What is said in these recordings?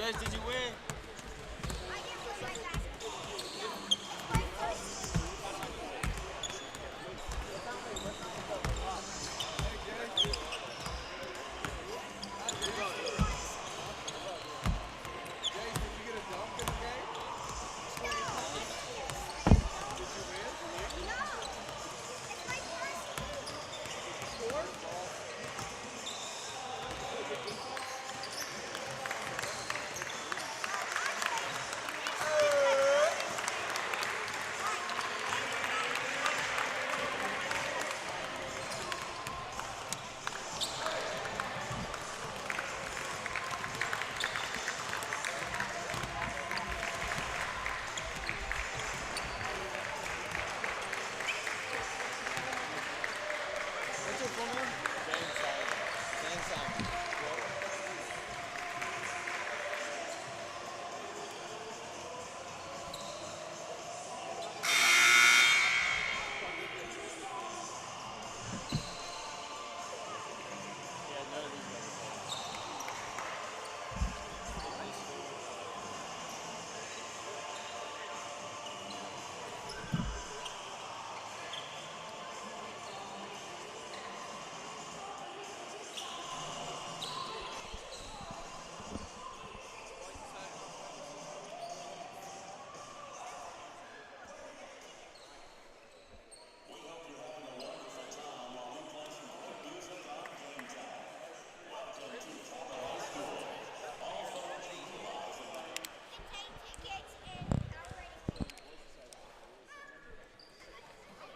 Judge, did you win?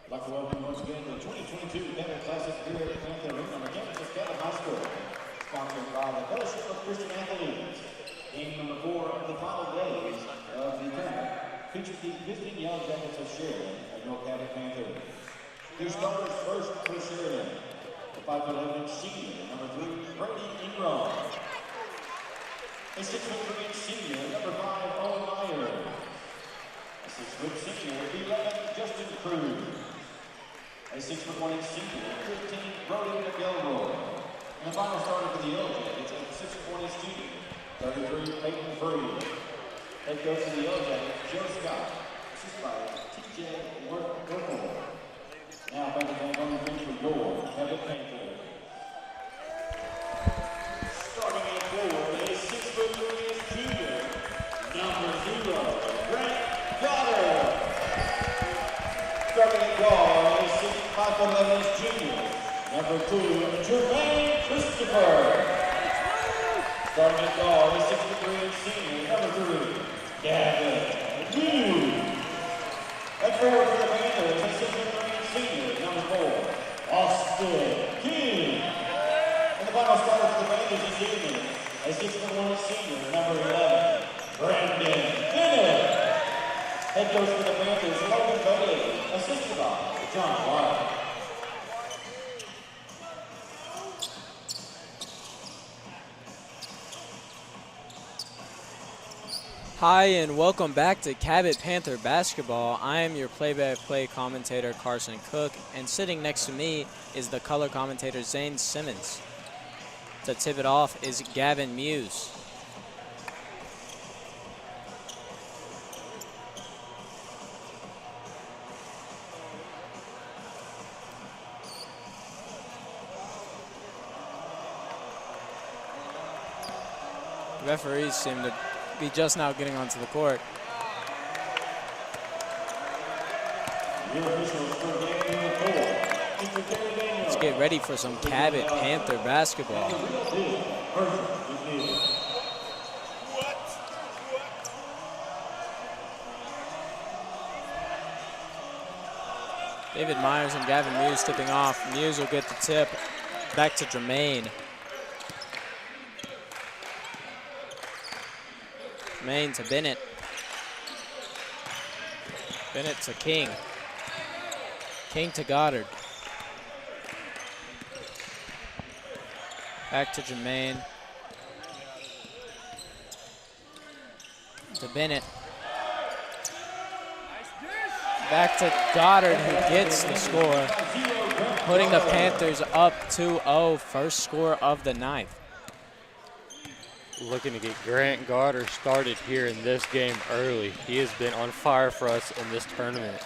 I'd like to welcome once again the 2022 Cabot Classic here at Panther Arena on the campus of Cabot High School. Sponsored by the Fellowship of Christian Athletes. Game number 4 of the final days of the tournament features the visiting Yellow Jackets of Sheridan and North Cabot Panthers. Your starters first for Sheridan, the 5'11" senior, number 3, Brady Ingram. A 6'3" senior, number 5, Owen Meyer. A 6' senior, 11, Justin Cruz. A 6'1" senior, 15, Brody McElroy. And the final starter for the Yellow Jackets, a 6'20" student, 33, Peyton Free. Head coach of the Yellow Jackets, Joe Scott. Assisted by TJ Workmore. Now back to on the bench for your Cabot Panthers. Starting at forward, a 6'3" junior, number 0, Grant Goddard. Starting at guard, a 5'11" junior, number 2, Jermaine Christopher. Starting at guard, a 6'3" senior, number 3, Gavin Hughes. At forward for the Panthers, a 6'3" senior, number 4, Austin King. And the final starter for the Panthers this evening, a 6'1" senior, number 11, Brandon Bennett. Head coach for the Panthers, Logan Bailey, assisted by John White. Hi and welcome back to Cabot Panther Basketball. I am your play-by-play commentator Carson Cook, and sitting next to me is the color commentator Zane Simmons. To tip it off is Gavin Muse. Referees seem to be just now getting onto the court. Let's get ready for some Cabot Panther basketball. David Myers and Gavin Muse tipping off. Muse will get the tip back to Jermaine. Jermaine to Bennett. Bennett to King. King to Goddard. Back to Jermaine. To Bennett. Back to Goddard, who gets the score, putting the Panthers up 2-0, first score of the ninth. Looking to get Grant Garter started here in this game early. He has been on fire for us in this tournament.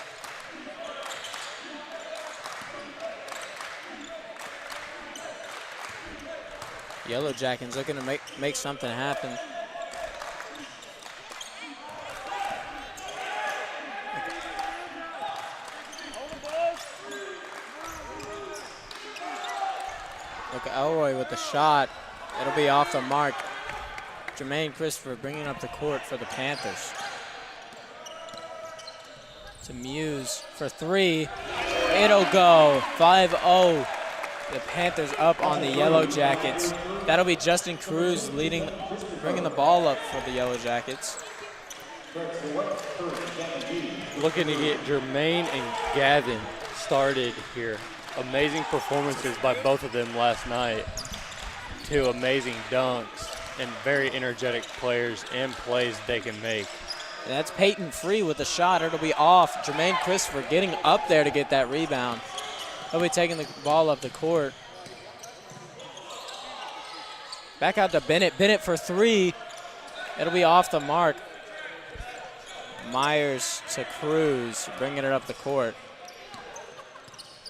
Yellow Jackets looking to make something happen. Look at Elroy with the shot. It'll be off the mark. Jermaine Christopher bringing up the court for the Panthers. To Muse for three. It'll go 5-0. The Panthers up on the Yellow Jackets. That'll be Justin Cruz bringing the ball up for the Yellow Jackets. Looking to get Jermaine and Gavin started here. Amazing performances by both of them last night. Two amazing dunks and very energetic players and plays they can make. And that's Peyton Free with the shot. It'll be off. Jermaine Christopher getting up there to get that rebound. He'll be taking the ball up the court. Back out to Bennett. Bennett for three. It'll be off the mark. Myers to Cruz, bringing it up the court.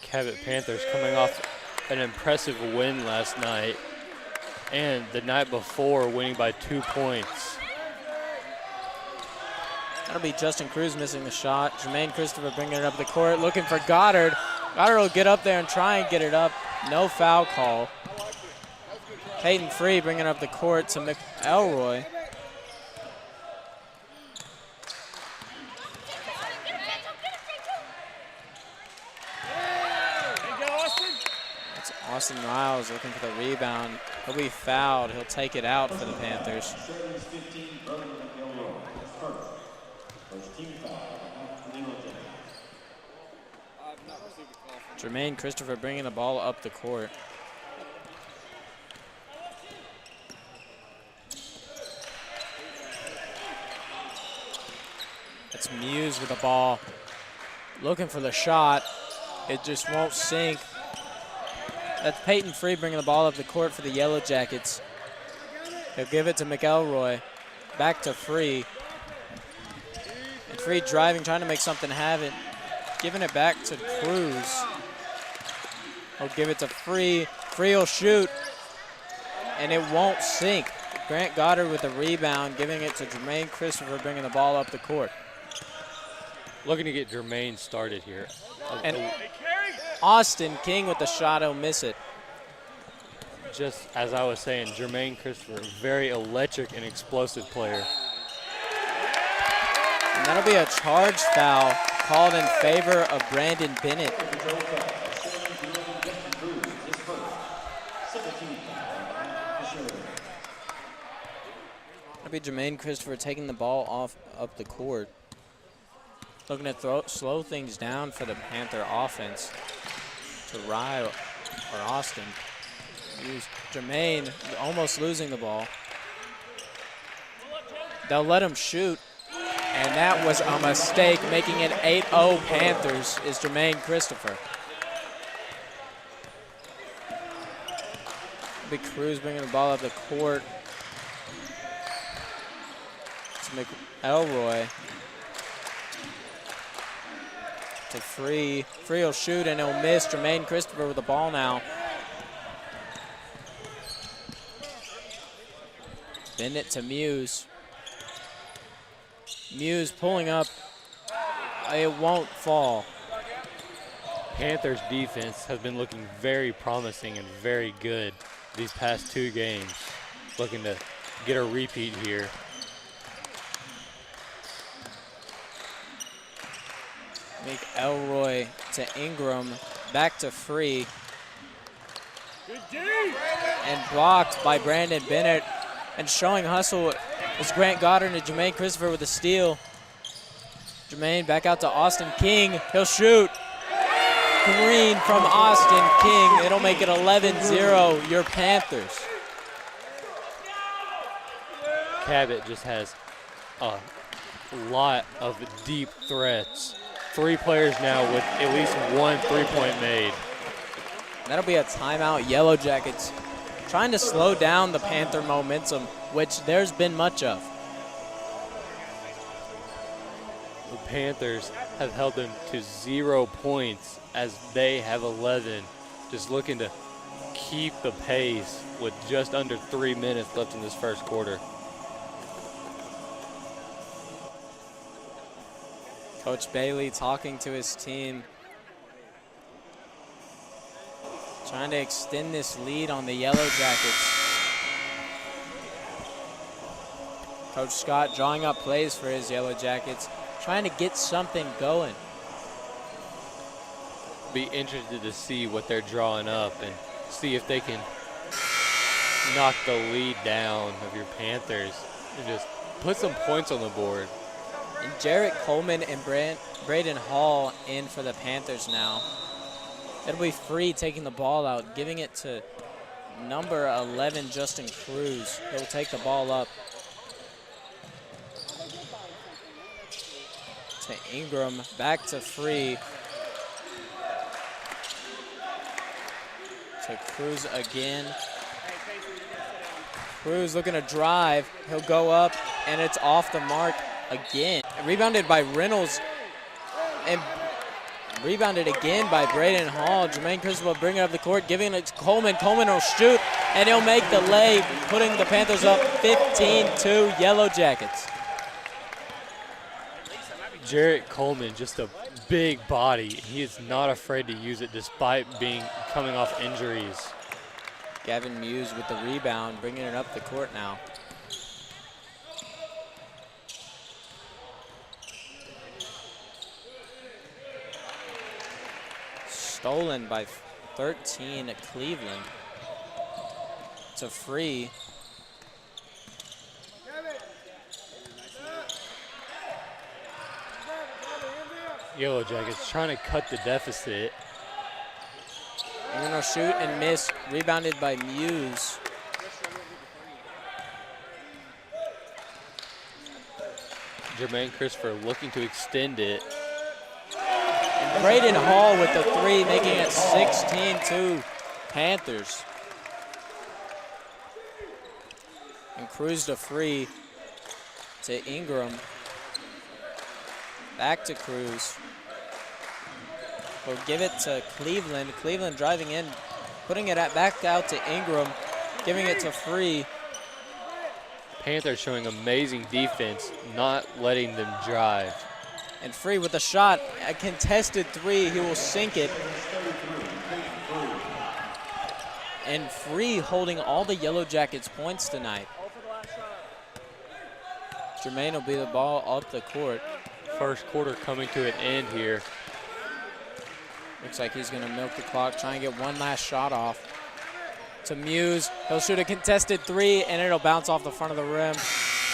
Cabot Panthers coming off an impressive win last night, and the night before winning by 2 points. That'll be Justin Cruz missing the shot. Jermaine Christopher bringing it up the court, looking for Goddard. Goddard will get up there and try and get it up. No foul call. Peyton Free bringing up the court to McElroy. It's Austin Riles looking for the rebound. He'll be fouled. He'll take it out for the Panthers. Jermaine Christopher bringing the ball up the court. It's Muse with the ball. Looking for the shot. It just won't sink. That's Peyton Free bringing the ball up the court for the Yellow Jackets. He'll give it to McElroy. Back to Free. And Free driving, trying to make something happen. Giving it back to Cruz. He'll give it to Free. Free will shoot. And it won't sink. Grant Goddard with the rebound, giving it to Jermaine Christopher, bringing the ball up the court. Looking to get Jermaine started here. And Austin King with the shot, he'll miss it. Just as I was saying, Jermaine Christopher, very electric and explosive player. And that'll be a charge foul called in favor of Brandon Bennett. That'll be Jermaine Christopher taking the ball up the court. Looking to slow things down for the Panther offense. To Rye or Austin. Jermaine almost losing the ball. They'll let him shoot. And that was a mistake, making it 8-0 Panthers is Jermaine Christopher. Big Cruz bringing the ball up the court. To McElroy. To Free. Free will shoot and he'll miss. Jermaine Christopher with the ball now. Bennett to Muse. Muse pulling up. It won't fall. Panthers defense has been looking very promising and very good these past 2 games. Looking to get a repeat here. Elroy to Ingram, back to Free. And blocked by Brandon Bennett. And showing hustle is Grant Goddard and Jermaine Christopher with a steal. Jermaine back out to Austin King. He'll shoot. Green from Austin King. It'll make it 11-0, your Panthers. Cabot just has a lot of deep threats. 3 players now with at least 1 3-point made. That'll be a timeout, Yellow Jackets. trying to slow down the Panther momentum, which there's been much of. The Panthers have held them to 0 points as they have 11. Just looking to keep the pace with just under 3 minutes left in this first quarter. Coach Bailey talking to his team, trying to extend this lead on the Yellow Jackets. Coach Scott drawing up plays for his Yellow Jackets, trying to get something going. Be interested to see what they're drawing up and see if they can knock the lead down of your Panthers and just put some points on the board. And Jarrett Coleman and Braden Hall in for the Panthers now. It'll be Free taking the ball out, giving it to number 11, Justin Cruz. He'll take the ball up to Ingram, back to Free. To Cruz again. Cruz looking to drive. He'll go up, and it's off the mark again. Rebounded by Reynolds, and rebounded again by Braden Hall. Jermaine Chris will bring it up the court, giving it to Coleman. Coleman will shoot, and he'll make the lay, putting the Panthers up 15-2 Yellow Jackets. Jarrett Coleman, just a big body. He is not afraid to use it despite coming off injuries. Gavin Muse with the rebound, bringing it up the court now. Stolen by 13 at Cleveland. To Free. Yellow Jackets trying to cut the deficit. You're gonna shoot and miss, rebounded by Muse. Jermaine Christopher looking to extend it. And Braden Hall with the three, making it 16-2 Panthers. And Cruz to Free to Ingram. Back to Cruz. We'll give it to Cleveland. Cleveland driving in, putting it back out to Ingram, giving it to Free. Panthers showing amazing defense, not letting them drive. And Free with a shot, a contested three, he will sink it. And Free holding all the Yellow Jackets points tonight. Jermaine will be the ball up the court. First quarter coming to an end here. Looks like he's gonna milk the clock, try and get one last shot off. To Muse, he'll shoot a contested three, and it'll bounce off the front of the rim.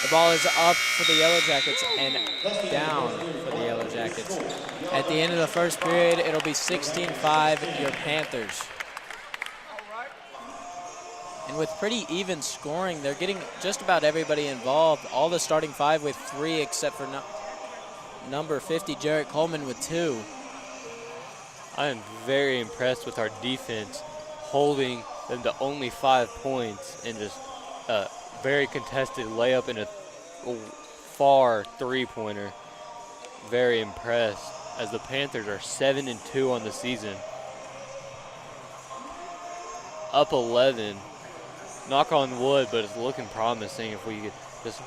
The ball is up for the Yellow Jackets and down for the Yellow Jackets. At the end of the first period, it'll be 16-5 your Panthers. And with pretty even scoring, they're getting just about everybody involved. All the starting five with three, except for number 50, Jarrett Coleman, with two. I am very impressed with our defense, holding them to only 5 points and just a very contested layup and a far three-pointer. Very impressed as the Panthers are 7-2 on the season. Up 11. Knock on wood, but it's looking promising if we could just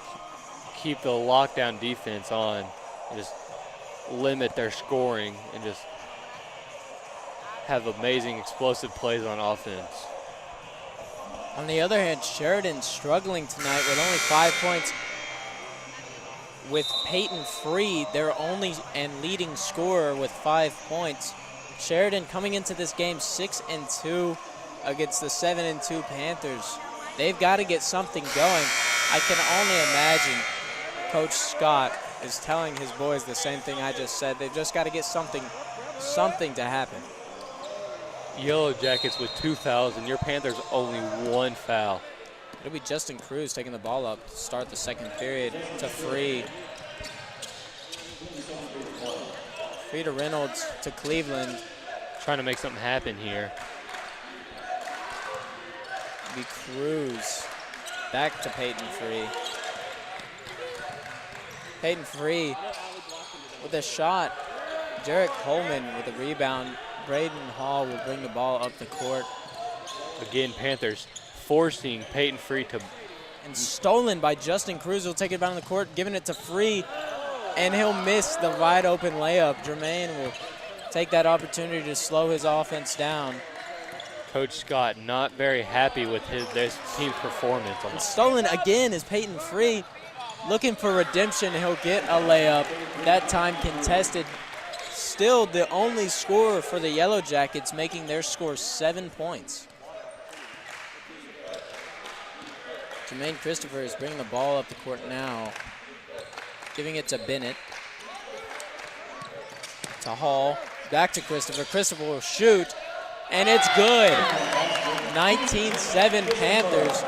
keep the lockdown defense on and just limit their scoring and just have amazing explosive plays on offense. On the other hand, Sheridan struggling tonight with only 5 points. With Peyton Free, their only and leading scorer with 5 points. Sheridan coming into this game 6-2 against the 7-2 Panthers. They've got to get something going. I can only imagine Coach Scott is telling his boys the same thing I just said. They've just got to get something to happen. Yellow Jackets with 2 fouls, and your Panthers only 1 foul. It'll be Justin Cruz taking the ball up to start the second period to Free. Free to Reynolds to Cleveland. Trying to make something happen here. Be Cruz. Back to Peyton Free. Peyton Free with a shot. Jarrett Coleman with a rebound. Braden Hall will bring the ball up the court. Again, Panthers forcing Peyton Free to. And stolen by Justin Cruz. He'll take it down the court, giving it to Free, and he'll miss the wide open layup. Jermaine will take that opportunity to slow his offense down. Coach Scott not very happy with this team's performance. And stolen again is Peyton Free. Looking for redemption, he'll get a layup. That time contested. Still the only scorer for the Yellow Jackets, making their score 7 points. Jermaine Christopher is bringing the ball up the court now. Giving it to Bennett. To Hall. Back to Christopher. Christopher will shoot. And it's good. 19-7 Panthers.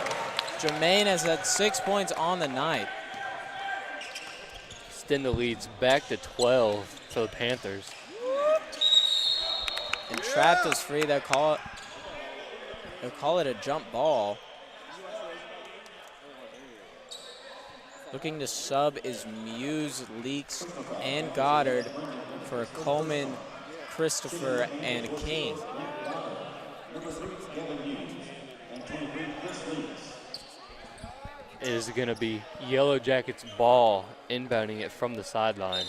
Jermaine has had 6 points on the night. Extend the leads back to 12 for the Panthers. And trapped is free. They'll call it a jump ball. Looking to sub is Muse, Leaks, and Goddard for Coleman, Christopher, and King. It is going to be Yellow Jackets ball inbounding it from the sideline.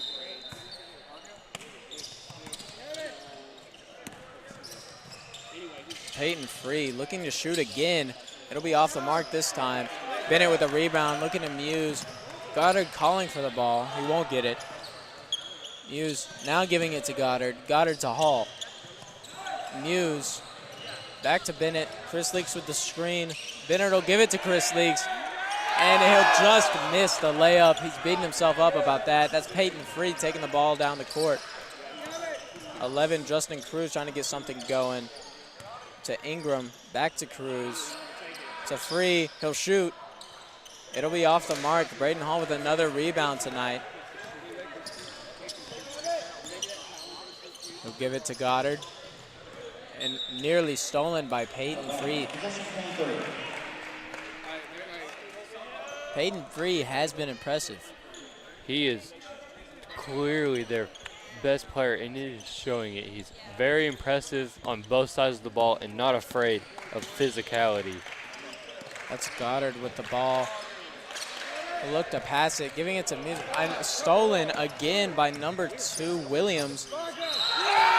Peyton Free looking to shoot again. It'll be off the mark this time. Bennett with a rebound, looking to Muse. Goddard calling for the ball. He won't get it. Muse now giving it to Goddard. Goddard to Hall. Muse back to Bennett. Chris Leaks with the screen. Bennett will give it to Chris Leaks. And he'll just miss the layup. He's beating himself up about that. That's Peyton Free taking the ball down the court. 11, Justin Cruz trying to get something going. To Ingram, back to Cruz. To Free, he'll shoot. It'll be off the mark. Braden Hall with another rebound tonight. He'll give it to Goddard. And nearly stolen by Peyton Free. Peyton Free has been impressive. He is clearly their best player, and it is showing it. He's very impressive on both sides of the ball and not afraid of physicality. That's Goddard with the ball. He'll look to pass it, giving it to Muse. Stolen again by number 2, Williams.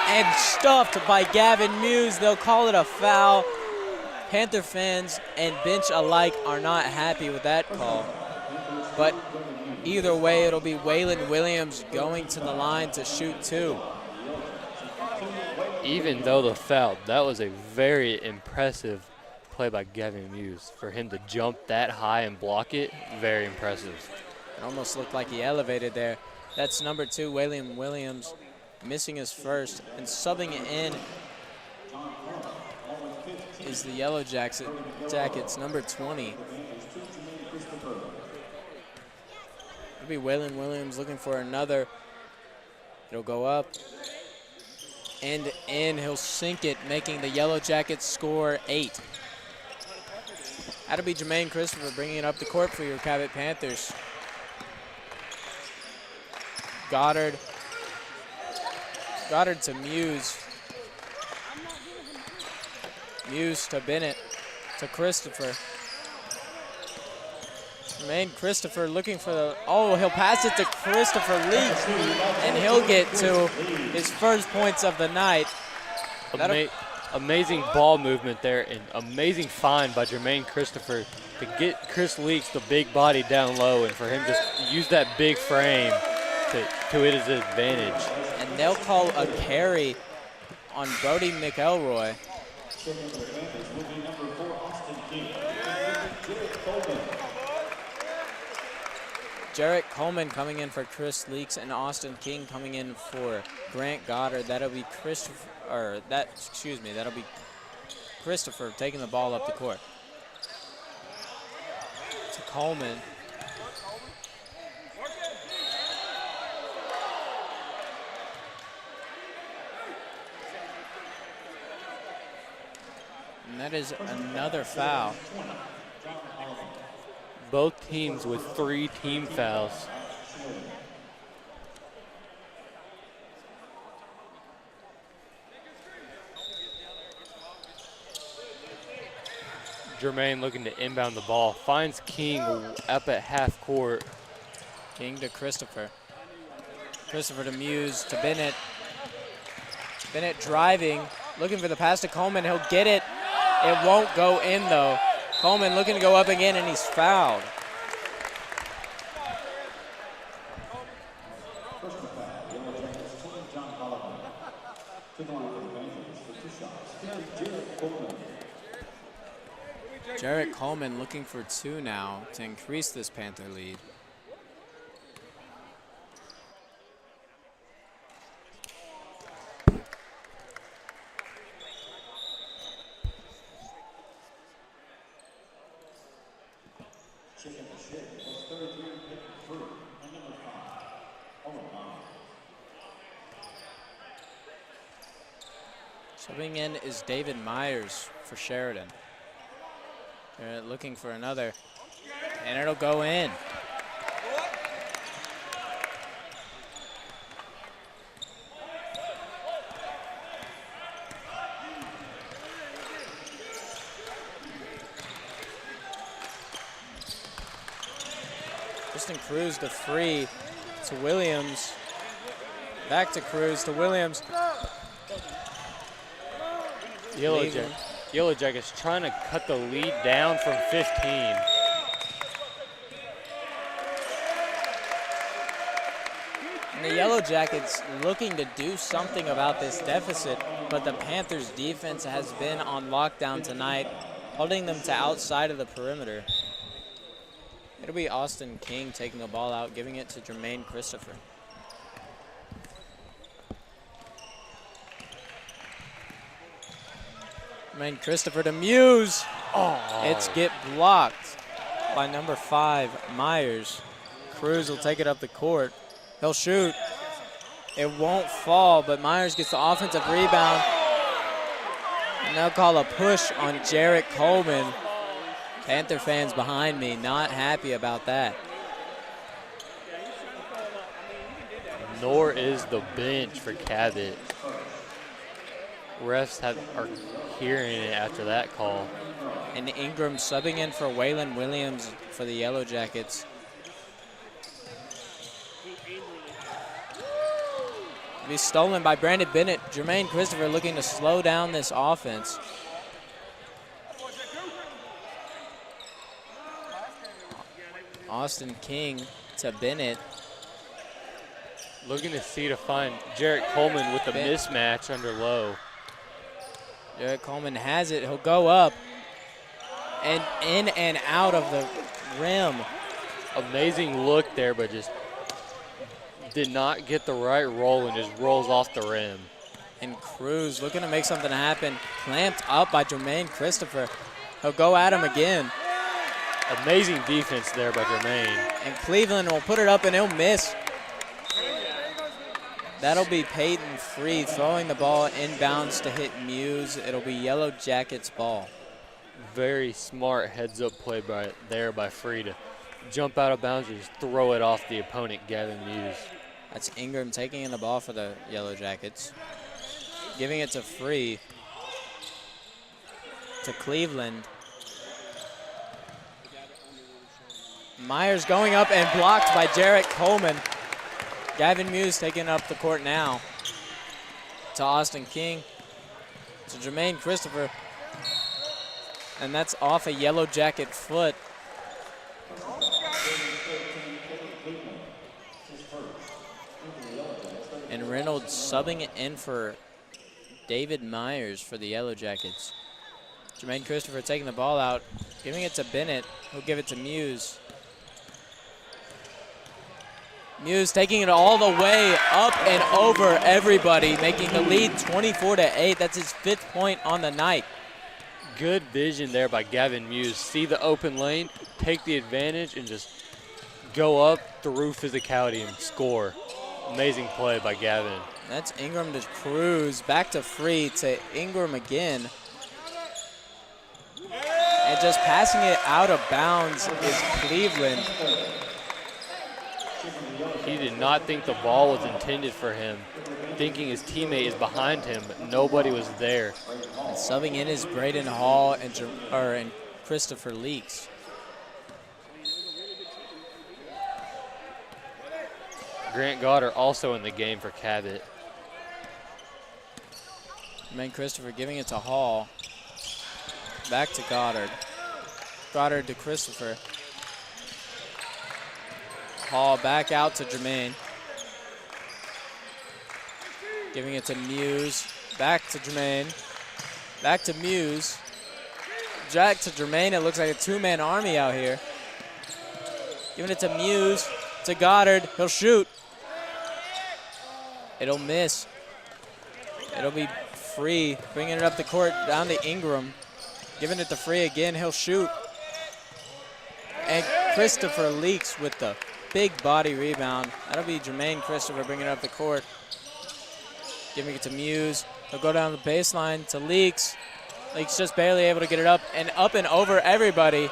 And stuffed by Gavin Muse. They'll call it a foul. Panther fans and bench alike are not happy with that call. But either way, it'll be Waylon Williams going to the line to shoot 2. Even though the foul, that was a very impressive play by Gavin Muse. For him to jump that high and block it, very impressive. It almost looked like he elevated there. That's number 2, Waylon Williams, missing his first. And subbing in is the Yellow Jackets, number 20. It'll be Waylon Williams looking for another. It'll go up and in. He'll sink it, making the Yellow Jackets score 8. That'll be Jermaine Christopher bringing it up the court for your Cabot Panthers. Goddard to Muse. Muse to Bennett, to Christopher. Jermaine Christopher looking for the, he'll pass it to Christopher Leaks, and he'll get to his first points of the night. Amazing ball movement there, and amazing find by Jermaine Christopher to get Chris Leaks, the big body, down low, and for him just use that big frame to his advantage. And they'll call a carry on Brody McElroy. Jarrett Coleman coming in for Chris Leaks, and Austin King coming in for Grant Goddard. That'll be that'll be Christopher taking the ball up the court. To Coleman. And that is another foul. Both teams with 3 team fouls. Jermaine looking to inbound the ball. Finds King up at half court. King to Christopher. Christopher to Muse to Bennett. Bennett driving, looking for the pass to Coleman. He'll get it. It won't go in though. Coleman looking to go up again, and he's fouled. Jarrett Coleman looking for 2 now to increase this Panther lead. Subbing in is David Myers for Sheridan. They're looking for another, and it'll go in. Tristan Cruz to free to Williams. Back to Cruz to Williams. Yellow Jackets trying to cut the lead down from 15. And the Yellow Jackets looking to do something about this deficit, but the Panthers defense has been on lockdown tonight, holding them to outside of the perimeter. It'll be Austin King taking the ball out, giving it to Jermaine Christopher. Jermaine Christopher to Muse. Oh. It's get blocked by number 5, Myers. Cruz will take it up the court. He'll shoot. It won't fall, but Myers gets the offensive rebound. And they'll call a push on Jarrett Coleman. Panther fans behind me not happy about that. Nor is the bench for Cabot. Refs are hearing it after that call. And Ingram subbing in for Waylon Williams for the Yellow Jackets. Be stolen by Brandon Bennett. Jermaine Christopher looking to slow down this offense. Austin King to Bennett. Looking to see to find Jarrett Coleman with the mismatch under low. Jarrett Coleman has it. He'll go up and in and out of the rim. Amazing look there, but just did not get the right roll and just rolls off the rim. And Cruz looking to make something happen. Clamped up by Jermaine Christopher. He'll go at him again. Amazing defense there by Jermaine. And Cleveland will put it up and he'll miss. That'll be Peyton Free throwing the ball inbounds to hit Muse. It'll be Yellow Jackets ball. Very smart heads-up play by Free to jump out of bounds and just throw it off the opponent, Gavin Muse. That's Ingram taking in the ball for the Yellow Jackets. Giving it to Free. To Cleveland. Myers going up and blocked by Jarrett Coleman. Gavin Muse taking up the court now. To Austin King. To Jermaine Christopher. And that's off a Yellow Jacket foot. And Reynolds subbing in for David Myers for the Yellow Jackets. Jermaine Christopher taking the ball out, giving it to Bennett, who'll give it to Muse. Muse taking it all the way up and over everybody, making the lead 24-8. That's his 5th point on the night. Good vision there by Gavin Muse. See the open lane, take the advantage, and just go up through physicality and score. Amazing play by Gavin. That's Ingram to Cruz, back to Free to Ingram again. And just passing it out of bounds is Cleveland. He did not think the ball was intended for him, thinking his teammate is behind him, but nobody was there. And subbing in is Braden Hall and Christopher Leaks. Grant Goddard also in the game for Cabot. Jermaine Christopher giving it to Hall. Back to Goddard. Goddard to Christopher. Hall back out to Jermaine. Giving it to Muse. Back to Jermaine. Back to Muse. Jack to Jermaine. It looks like a two-man army out here. Giving it to Muse. To Goddard. He'll shoot. It'll miss. It'll be Free. Bringing it up the court down to Ingram. Giving it to Free again. He'll shoot. And Christopher Leaks with the big body rebound. That'll be Jermaine Christopher bringing it up the court. Giving it to Muse. He'll go down the baseline to Leaks. Leaks just barely able to get it up and over everybody.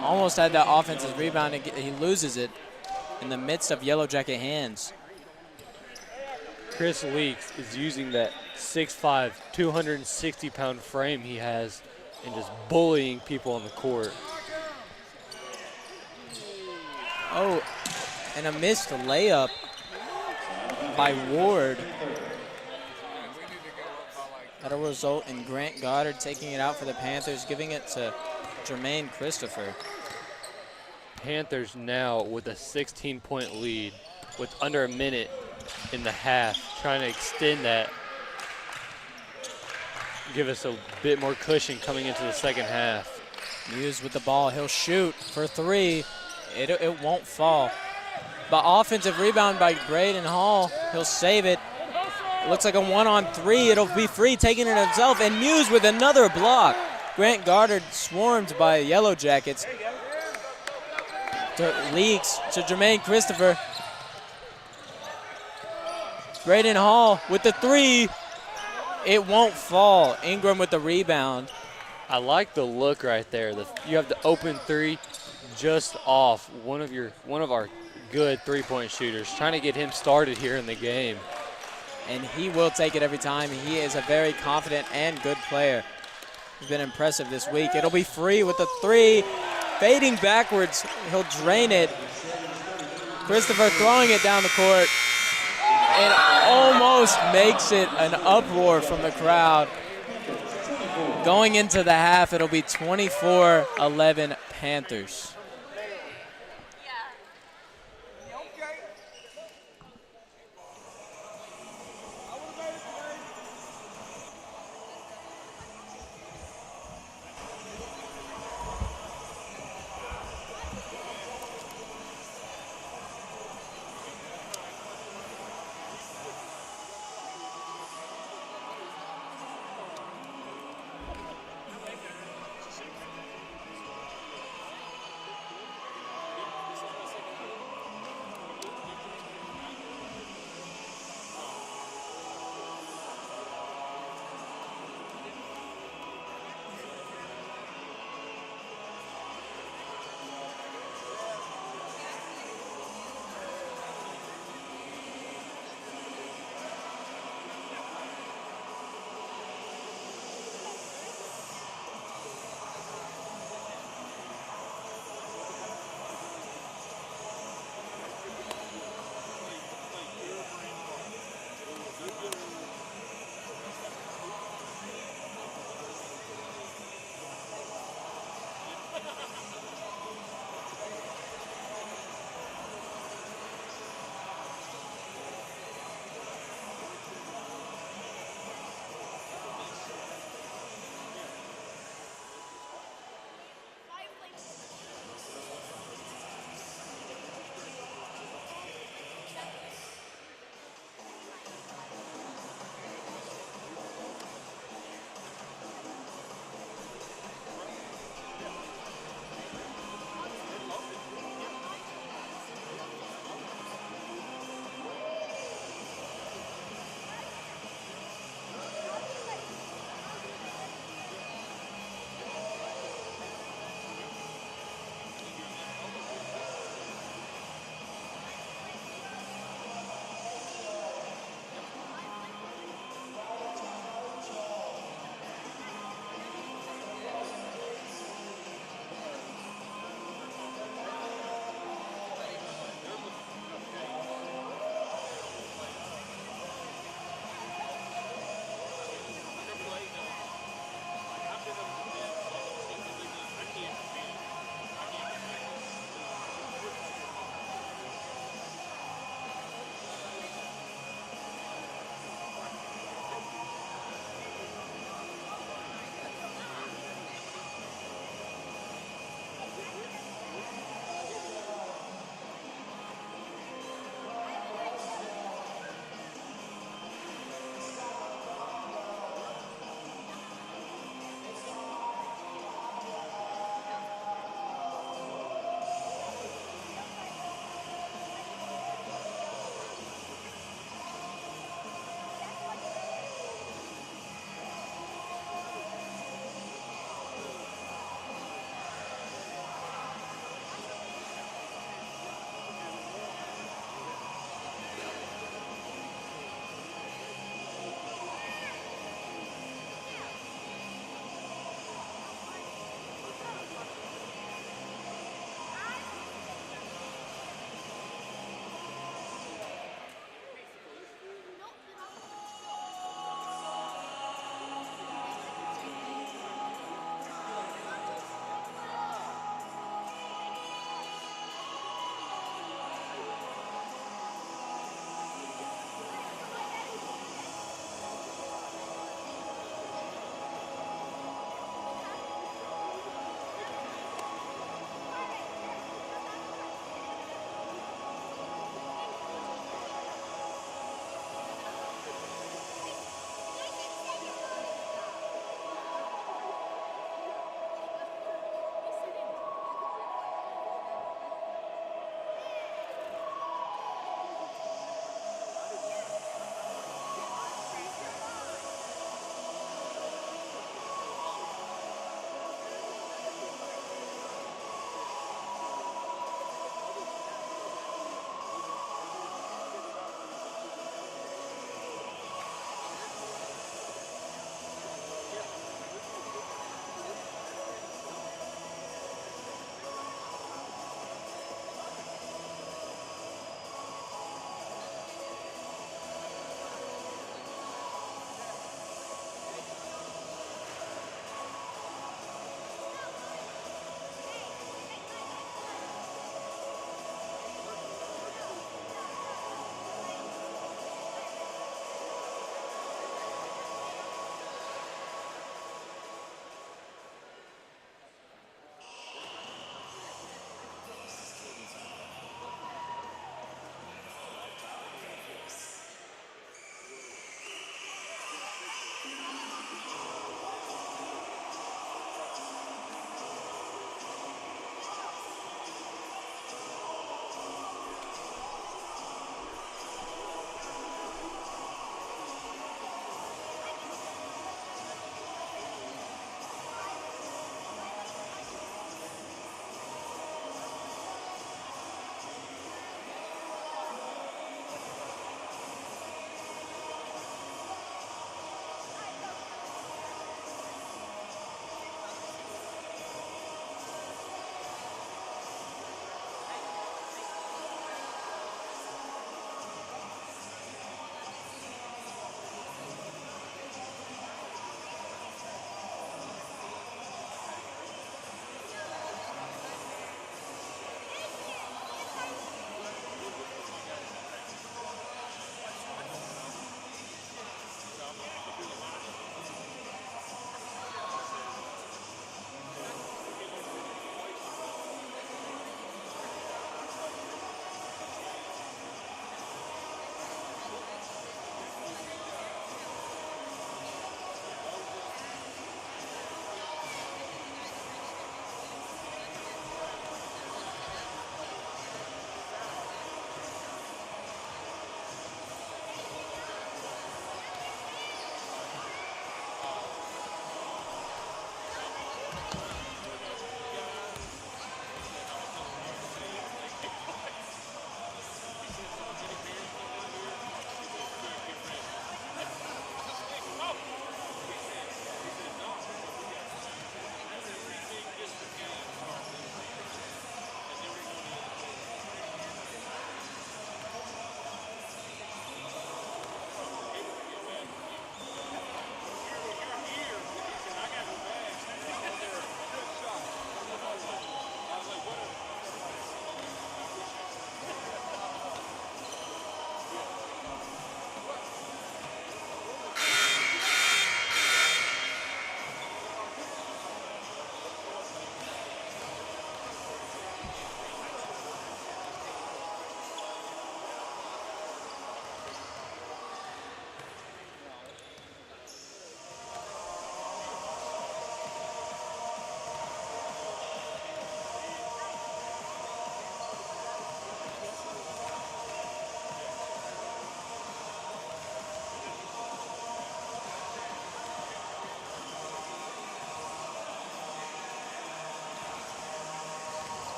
Almost had that offensive rebound and he loses it in the midst of Yellow Jacket hands. Chris Leaks is using that 6'5", 260-pound frame he has and just bullying people on the court. Oh, and a missed layup by Ward. That'll result in Grant Goddard taking it out for the Panthers, giving it to Jermaine Christopher. Panthers now with a 16-point lead with under a minute in the half, trying to extend that, give us a bit more cushion coming into the second half. Muse with the ball, he'll shoot for three. It won't fall. But offensive rebound by Braden Hall, he'll save it. It looks like a 1-on-3, it'll be Free taking it himself, and Muse with another block. Grant Goddard swarmed by Yellow Jackets. Leaks to Jermaine Christopher. Braden Hall with the three. It won't fall. Ingram with the rebound. I like the look right there. You have the open three just off one of our good three-point shooters, trying to get him started here in the game. And he will take it every time. He is a very confident and good player. He's been impressive this week. It'll be Free with the three. Fading backwards, he'll drain it. Christopher throwing it down the court. It almost makes it an uproar from the crowd. Going into the half, it'll be 24-11 Panthers.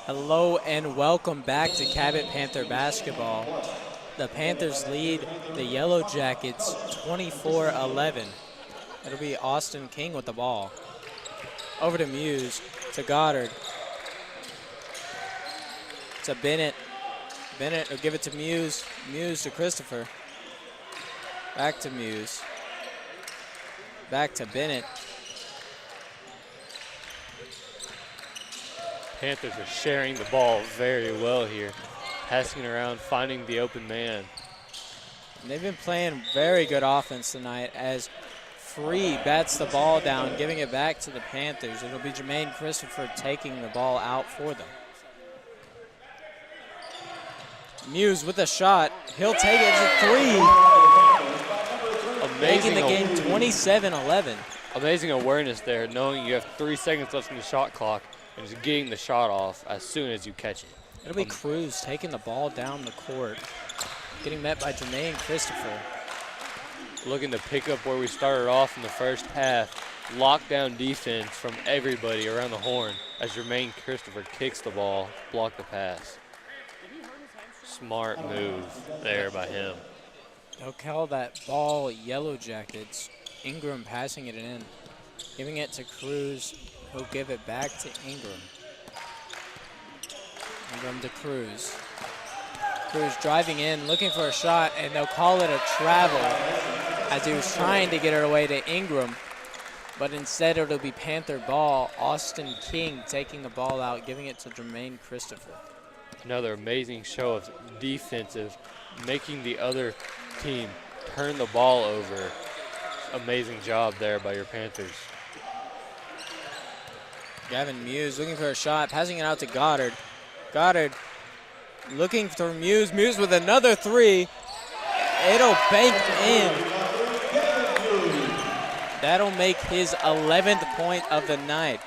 Hello and welcome back to Cabot Panther basketball. The Panthers lead the Yellow Jackets 24-11. It'll be Austin King with the ball. Over to Muse, to Goddard. To Bennett. Bennett will give it to Muse. Muse to Christopher. Back to Muse. Back to Bennett. Panthers are sharing the ball very well here. Passing it around, finding the open man. And they've been playing very good offense tonight as Free bats the ball down, giving it back to the Panthers. It'll be Jermaine Christopher taking the ball out for them. Muse with a shot. He'll take it to three. Making the game 27-11. Amazing awareness there, knowing you have 3 seconds left in the shot clock and just getting the shot off as soon as you catch it. It'll be Cruz taking the ball down the court, getting met by Jermaine Christopher. Looking to pick up where we started off in the first half. Lockdown defense from everybody around the horn as Jermaine Christopher kicks the ball, block the pass. Smart move there by him. They'll call that ball Yellow Jackets. Ingram passing it in, giving it to Cruz. He'll give it back to Ingram. Ingram to Cruz. Cruz driving in, looking for a shot, and they'll call it a travel as he was trying to get it away to Ingram. But instead it'll be Panther ball. Austin King taking the ball out, giving it to Jermaine Christopher. Another amazing show of defensive, making the other team turn the ball over. Amazing job there by your Panthers. Gavin Muse looking for a shot, passing it out to Goddard. Goddard looking for Muse. Muse with another three. It'll bank in. That'll make his 11th point of the night.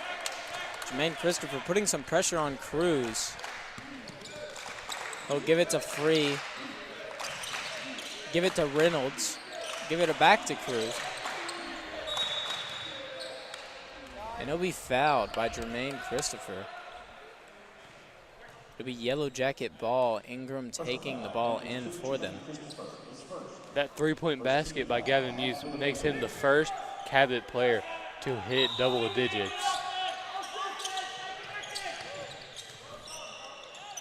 Jermaine Christopher putting some pressure on Cruz. He'll give it to Free. Give it to Reynolds. Give it back to Cruz. And he'll be fouled by Jermaine Christopher. It'll be Yellow Jacket ball. Ingram taking the ball in for them. That three-point basket by Gavin Muse makes him the first Cabot player to hit double digits.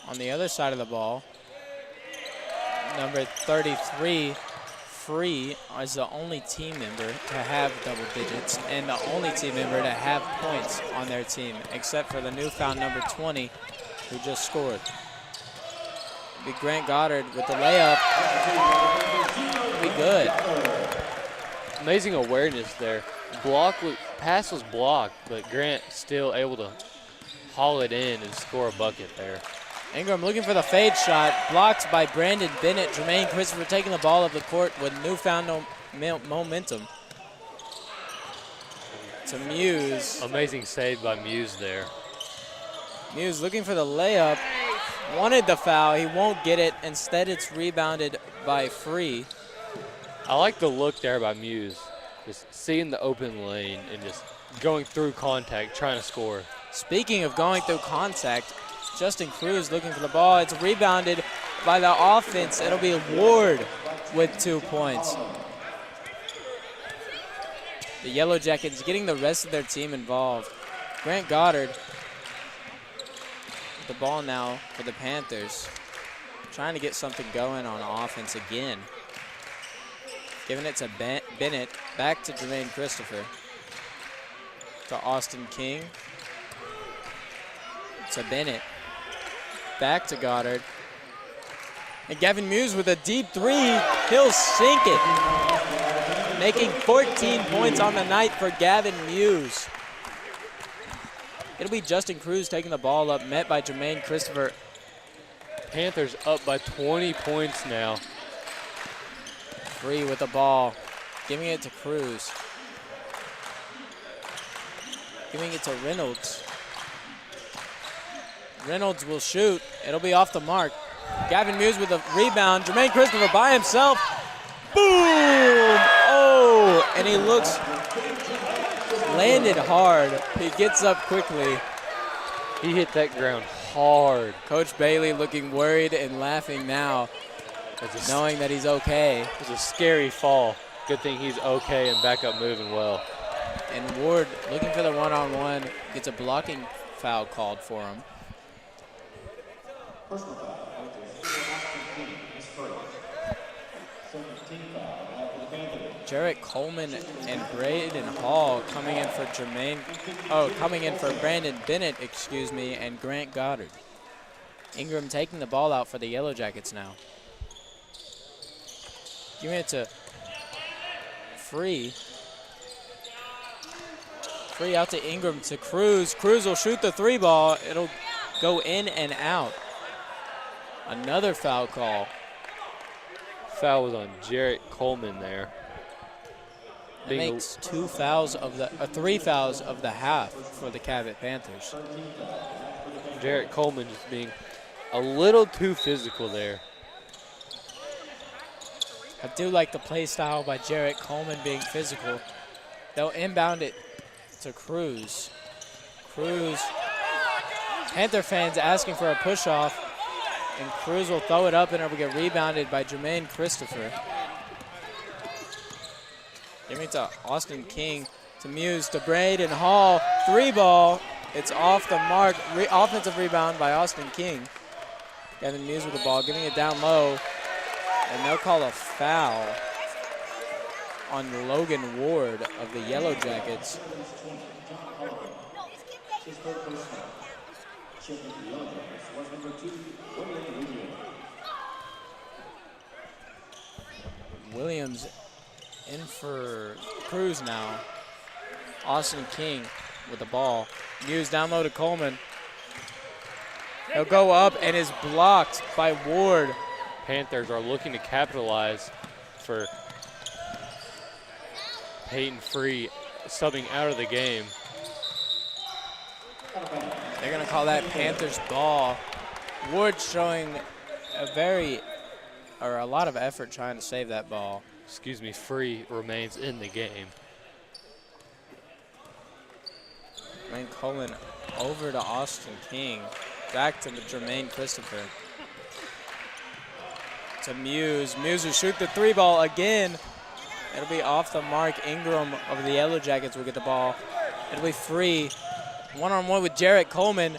On the other side of the ball, number 33, Free, is the only team member to have double digits and the only team member to have points on their team, except for the newfound number 20, who just scored. It'll be Grant Goddard with the layup. It'll be good. Amazing awareness there. Pass was blocked, but Grant still able to haul it in and score a bucket there. Ingram looking for the fade shot, blocked by Brandon Bennett. Jermaine Christopher taking the ball up the court with newfound momentum. To Muse. Amazing save by Muse there. Muse looking for the layup. Wanted the foul. He won't get it. Instead, it's rebounded by Free. I like the look there by Muse. Just seeing the open lane and just going through contact, trying to score. Speaking of going through contact, Justin Cruz looking for the ball. It's rebounded by the offense. It'll be Ward with 2 points. The Yellow Jackets getting the rest of their team involved. Grant Goddard with the ball now for the Panthers. Trying to get something going on offense again. Giving it to Bennett. Back to Jermaine Christopher. To Austin King. To Bennett. Back to Goddard. And Gavin Muse with a deep three. He'll sink it. Making 14 points on the night for Gavin Muse. It'll be Justin Cruz taking the ball up, met by Jermaine Christopher. Panthers up by 20 points now. Free with the ball. Giving it to Cruz. Giving it to Reynolds. Reynolds will shoot. It'll be off the mark. Gavin Muse with a rebound. Jermaine Christopher by himself. Boom! Oh, and he landed hard. He gets up quickly. He hit that ground hard. Coach Bailey looking worried and laughing now, knowing that he's okay. It was a scary fall. Good thing he's okay and back up moving well. And Ward, looking for the one-on-one, gets a blocking foul called for him. Personal foul. Austin King, his first. 17 foul for the Panthers. Jarrett Coleman and Braden Hall coming in for Brandon Bennett, and Grant Goddard. Ingram taking the ball out for the Yellow Jackets now. Giving it to Free. Free out to Ingram to Cruz. Cruz will shoot the 3 ball. It'll go in and out. Another foul call. Foul was on Jarrett Coleman there. That makes 3 fouls of the half for the Cabot Panthers. Jarrett Coleman just being a little too physical there. I do like the play style by Jarrett Coleman being physical. They'll inbound it to Cruz. Cruz, Panther fans asking for a push-off, and Cruz will throw it up and it will get rebounded by Jermaine Christopher. Giving it to Austin King, to Muse, to Braden Hall, 3 ball. It's off the mark. Offensive rebound by Austin King. Gavin Muse with the ball, giving it down low. And they'll call a foul on Logan Ward of the Yellow Jackets. Williams in for Cruz now. Austin King with the ball. Muse down low to Coleman. He'll go up and is blocked by Ward. Panthers are looking to capitalize for Peyton Free subbing out of the game. They're going to call that Panthers ball. Ward showing a lot of effort trying to save that ball. Excuse me, Free remains in the game. Wayne Coleman over to Austin King. Back to Jermaine Christopher. To Muse. Muse will shoot the 3 ball again. It'll be off the mark. Ingram of the Yellow Jackets will get the ball. It'll be Free. One-on-one with Jarrett Coleman.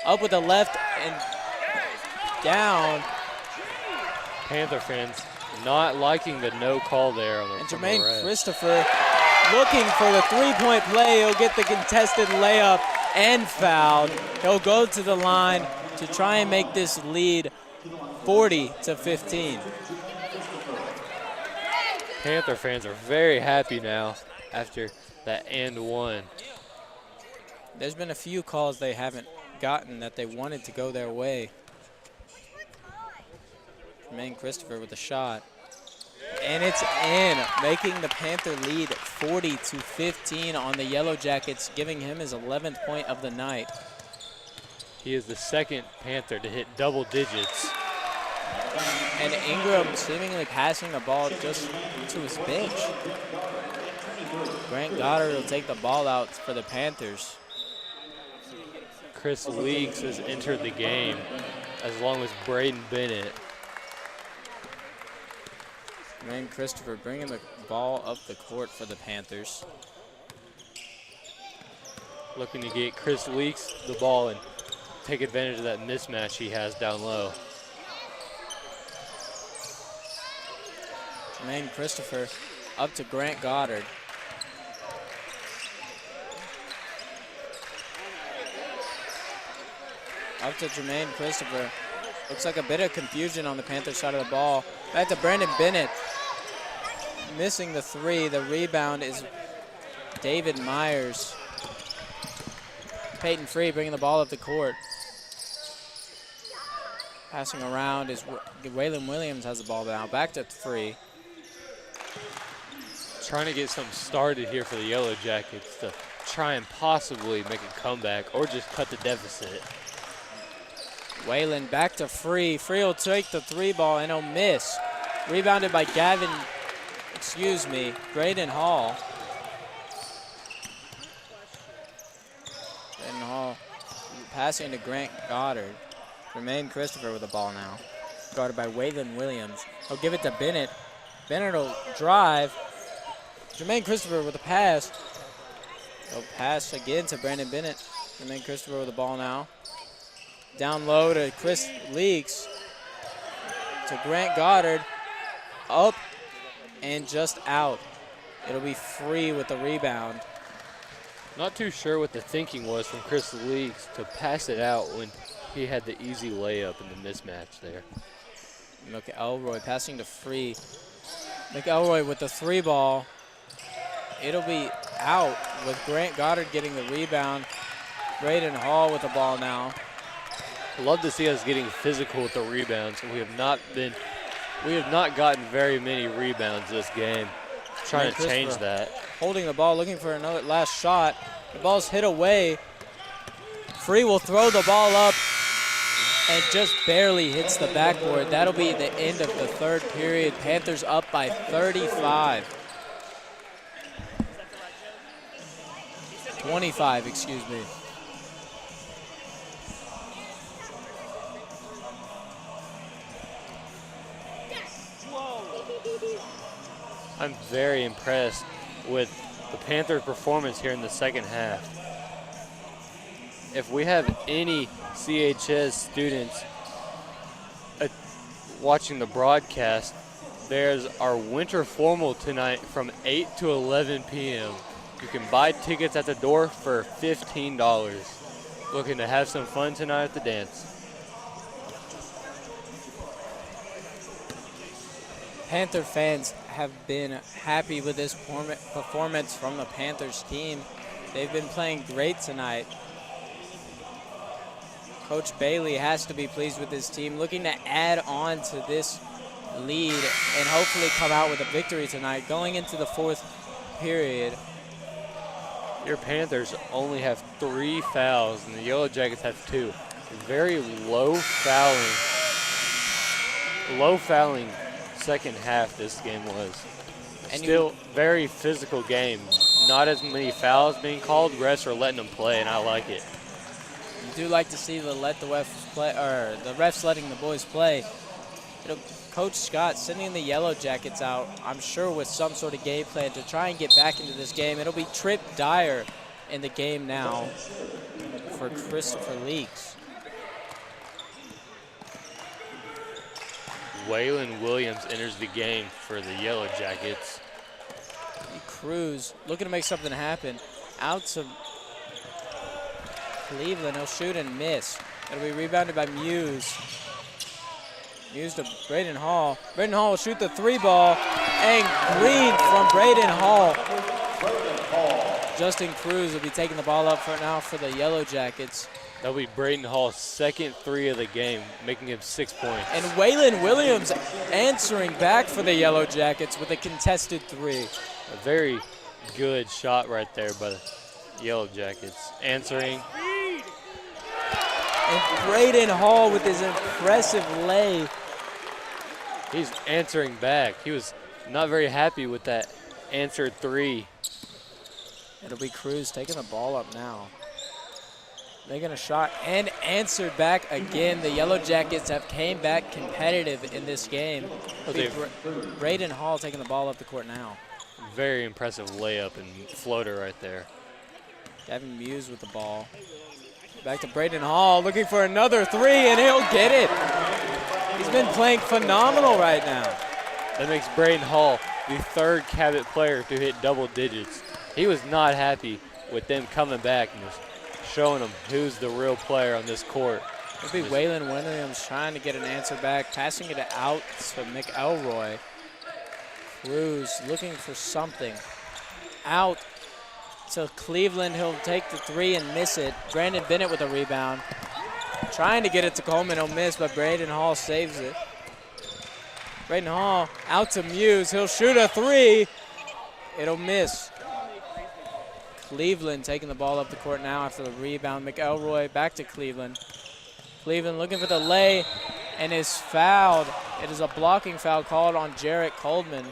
Up with the left and down. Panther fans not liking the no call there. And Jermaine Christopher looking for the 3-point play. He'll get the contested layup and fouled. He'll go to the line to try and make this lead 40-15. Panther fans are very happy now after that and one. There's been a few calls they haven't gotten that they wanted to go their way. Jermaine Christopher with a shot. And it's in, making the Panther lead 40-15 on the Yellow Jackets, giving him his 11th point of the night. He is the second Panther to hit double digits. And Ingram seemingly passing the ball just to his bench. Grant Goddard will take the ball out for the Panthers. Chris Leaks has entered the game, as long as Braden Bennett. Jermaine Christopher bringing the ball up the court for the Panthers. Looking to get Chris Leaks the ball and take advantage of that mismatch he has down low. Jermaine Christopher up to Grant Goddard. Up to Jermaine Christopher. Looks like a bit of confusion on the Panther side of the ball. Back to Brandon Bennett. Missing the 3. The rebound is David Myers. Peyton Free bringing the ball up the court. Passing around is Waylon Williams has the ball now. Back to Free. Trying to get something started here for the Yellow Jackets to try and possibly make a comeback or just cut the deficit. Waylon back to Free. Free will take the 3 ball and he'll miss. Rebounded by Braden Hall. Braden Hall passing to Grant Goddard. Jermaine Christopher with the ball now. Guarded by Waylon Williams. He'll give it to Bennett. Bennett will drive. Jermaine Christopher with a pass. He'll pass again to Brandon Bennett. Jermaine Christopher with the ball now. Down low to Chris Leaks. To Grant Goddard. Up and just out. It'll be Free with the rebound. Not too sure what the thinking was from Chris Leaks to pass it out when he had the easy layup in the mismatch there. McElroy passing to Free. McElroy with the 3 ball. It'll be out with Grant Goddard getting the rebound. Braden Hall with the ball now. I love to see us getting physical with the rebounds. We have not gotten very many rebounds this game. Trying to change that. Holding the ball, looking for another last shot. The ball's hit away. Free will throw the ball up and just barely hits the backboard. That'll be the end of the 3rd period. Panthers up by 35. 25, excuse me. I'm very impressed with the Panthers' performance here in the second half. If we have any CHS students watching the broadcast, there's our winter formal tonight from 8 to 11 p.m. You can buy tickets at the door for $15. Looking to have some fun tonight at the dance. Panther fans have been happy with this performance from the Panthers team. They've been playing great tonight. Coach Bailey has to be pleased with his team, looking to add on to this lead and hopefully come out with a victory tonight. Going into the 4th period. Your Panthers only have 3 fouls and the Yellow Jackets have 2. Very low fouling second half this game was. And still very physical game. Not as many fouls being called. Refs are letting them play, and I like it. You do like to see the refs letting the boys play. Coach Scott sending the Yellow Jackets out, I'm sure with some sort of game plan to try and get back into this game. It'll be Trip Dyer in the game now for Christopher Leaks. Waylon Williams enters the game for the Yellow Jackets. Cruz looking to make something happen. Out to Cleveland. He'll shoot and miss. It'll be rebounded by Muse. Muse to Braden Hall. Braden Hall will shoot the 3 ball. And green from Braden Hall. Justin Cruz will be taking the ball up for the Yellow Jackets. That'll be Braden Hall's 2nd 3 of the game, making him 6 points. And Waylon Williams answering back for the Yellow Jackets with a contested 3. A very good shot right there by the Yellow Jackets. Answering. And Braden Hall with his impressive lay. He's answering back. He was not very happy with that answered 3. It'll be Cruz taking the ball up now. Making a shot and answered back again. The Yellow Jackets have came back competitive in this game. Braden Hall taking the ball up the court now. Very impressive layup and floater right there. Gavin Muse with the ball. Back to Braden Hall, looking for another 3, and he'll get it. He's been playing phenomenal right now. That makes Braden Hall the 3rd Cabot player to hit double digits. He was not happy with them coming back and just showing them who's the real player on this court. It'll be Waylon Williams trying to get an answer back, passing it out to McElroy. Cruz looking for something. Out to Cleveland. He'll take the 3 and miss it. Brandon Bennett with a rebound. Trying to get it to Coleman. He'll miss, but Braden Hall saves it. Braden Hall out to Muse. He'll shoot a 3. It'll miss. Cleveland taking the ball up the court now after the rebound. McElroy back to Cleveland. Cleveland looking for the lay and is fouled. It is a blocking foul called on Jarrett Coleman.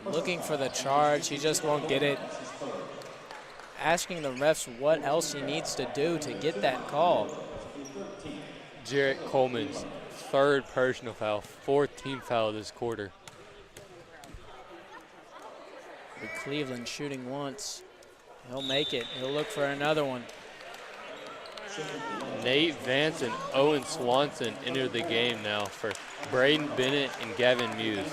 Looking for the charge. He just won't get it. asking the refs what else he needs to do to get that call. Jarrett Coleman's third personal foul, fourth team foul this quarter. With Cleveland shooting once, he'll make it. He'll look for another one. Nate Vance and Owen Swanson enter the game now for Braden Bennett and Gavin Muse.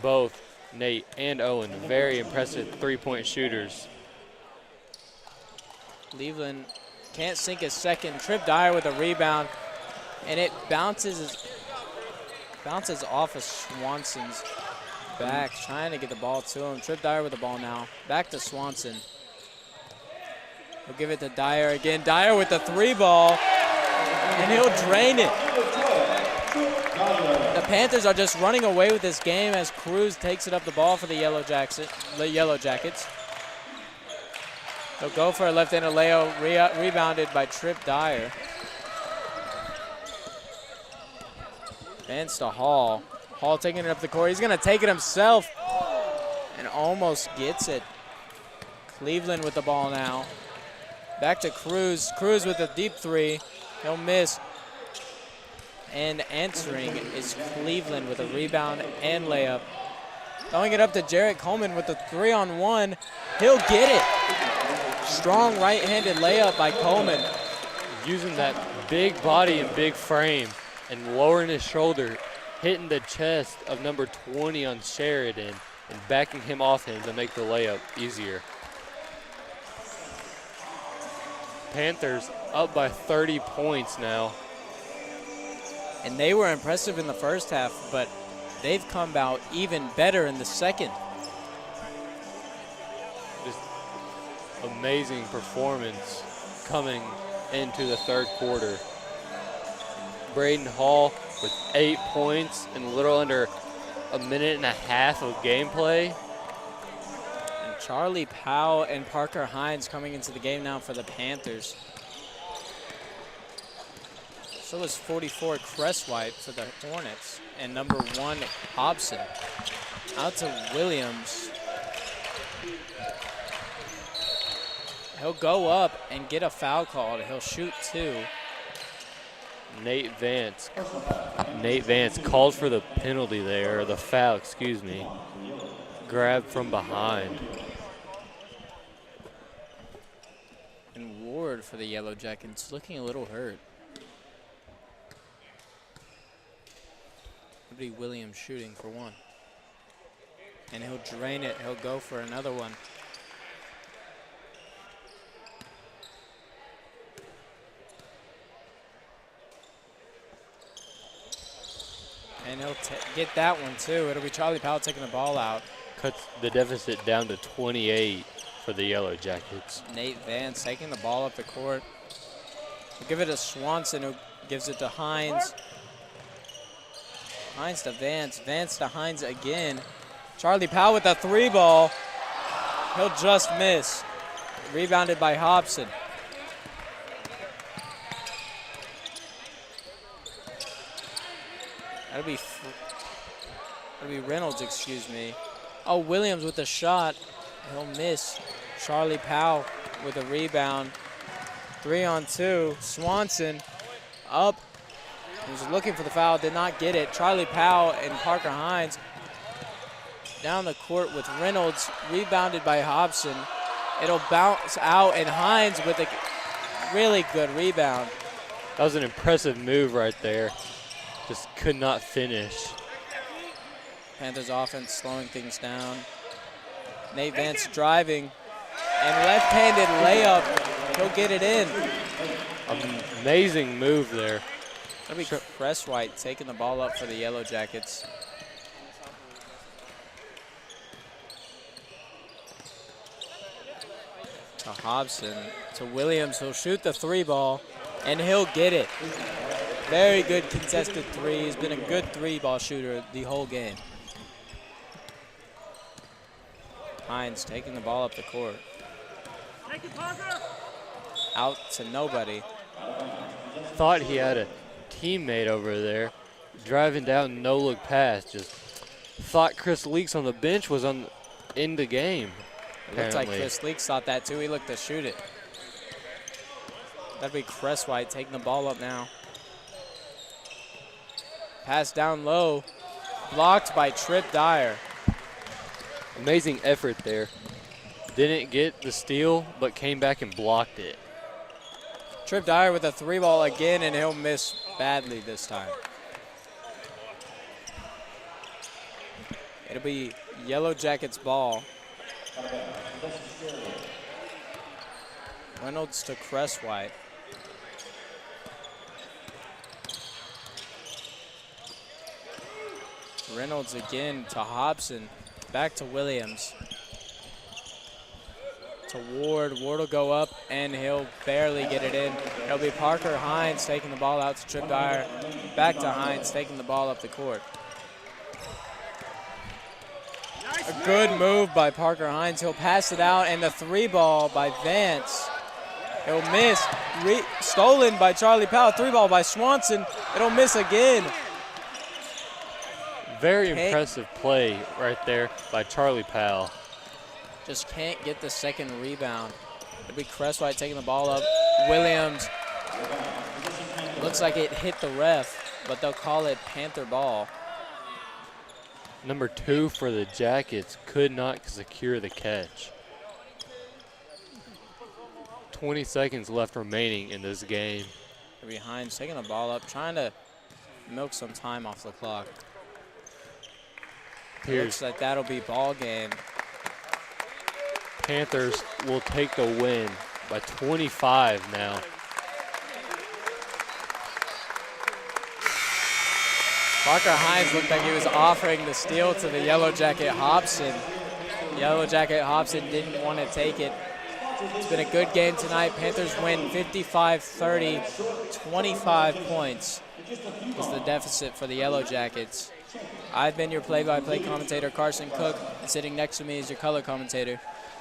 Both Nate and Owen, very impressive three-point shooters. Cleveland can't sink a second. Trip Dyer with a rebound, and it bounces off of Swanson's back, trying to get the ball to him. Trip Dyer with the ball now. Back to Swanson. He'll give it to Dyer again. Dyer with the three ball, and he'll drain it. The Panthers are just running away with this game as Cruz takes it up the ball for the Yellow Jackets. He'll go for a left-hander layup, rebounded by Trip Dyer. Vance to Hall. Hall taking it up the court. He's going to take it himself and almost gets it. Cleveland with the ball now. Back to Cruz. Cruz with a deep three. He'll miss. And answering is Cleveland with a rebound and layup. Throwing it up to Jarrett Coleman with the 3-on-1. He'll get it. Strong right-handed layup by Coleman. Using that big body and big frame and lowering his shoulder, hitting the chest of number 20 on Sheridan and backing him off him to make the layup easier. Panthers up by 30 points now. And they were impressive in the first half, but they've come out even better in the second. Just amazing performance coming into the third quarter. Braden Hall with 8 points in a little under a minute and a half of gameplay. And Charlie Powell and Parker Hines coming into the game now for the Panthers. So is 44 Cresswhite for the Hornets, and number 1 Hobson. Out to Williams. He'll go up and get a foul called. He'll shoot 2. Nate Vance called for the penalty there, or the foul, excuse me. Grabbed from behind. And Ward for the Yellow Jackets looking a little hurt. Williams shooting for 1. And he'll drain it. He'll go for another one. And he'll get that one too. It'll be Charlie Powell taking the ball out. Cuts the deficit down to 28 for the Yellow Jackets. Nate Vance taking the ball up the court. We'll give it to Swanson, who gives it to Hines. Hines to Vance. Vance to Hines again. Charlie Powell with a 3 ball. He'll just miss. Rebounded by Hobson. That'll be Reynolds, excuse me. Oh, Williams with the shot. He'll miss. Charlie Powell with a rebound. 3-on-2. Swanson up. He was looking for the foul, did not get it. Charlie Powell and Parker Hines down the court with Reynolds, rebounded by Hobson. It'll bounce out, and Hines with a really good rebound. That was an impressive move right there. Just could not finish. Panthers offense slowing things down. Nate Vance driving, and left-handed layup. He'll get it in. Amazing move there. That'll be Cresswhite taking the ball up for the Yellow Jackets. To Hobson, to Williams, he'll shoot the 3 ball, and he'll get it. Very good contested 3. He's been a good 3-ball shooter the whole game. Hines taking the ball up the court. Out to nobody. Thought he had a teammate over there driving down, no look pass. Just thought Chris Leaks on the bench was in the game. It looked like Apparently. Chris Leaks thought that too. He looked to shoot it. That'd be Cresswhite taking the ball up now. Pass down low. Blocked by Trip Dyer. Amazing effort there. Didn't get the steal, but came back and blocked it. Trip Dyer with a 3-ball again, and he'll miss badly this time. It'll be Yellow Jackets ball. Reynolds to Cresswhite. Reynolds again to Hobson. Back to Williams. To Ward. Ward will go up, and he'll barely get it in. It'll be Parker Hines taking the ball out to Trip Dyer. Back to Hines taking the ball up the court. A good move by Parker Hines. He'll pass it out, and the 3-ball by Vance. He'll miss. Stolen by Charlie Powell. 3-ball by Swanson. It'll miss again. Very impressive play right there by Charlie Powell. Just can't get the second rebound. It'll be Cresswhite taking the ball up. Williams. Looks like it hit the ref, but they'll call it Panther ball. Number 2 for the Jackets could not secure the catch. 20 seconds left remaining in this game. Behind, taking the ball up, trying to milk some time off the clock. Looks like that'll be ball game. Panthers will take the win by 25 now. Parker Hines looked like he was offering the steal to the Yellow Jacket Hobson. Yellow Jacket Hobson didn't want to take it. It's been a good game tonight. Panthers win 55-30, 25 points was the deficit for the Yellow Jackets. I've been your play-by-play commentator, Carson Cook, and sitting next to me is your color commentator.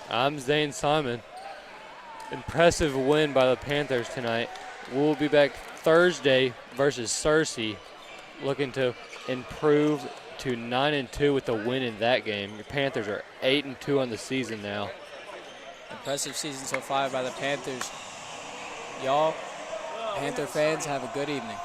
I'm Zane Simon. Impressive win by the Panthers tonight. We'll be back Thursday versus Searcy, looking to improve to 9-2 with a win in that game. Your Panthers are 8-2 on the season now. Impressive season so far by the Panthers. Y'all, Panther fans, have a good evening.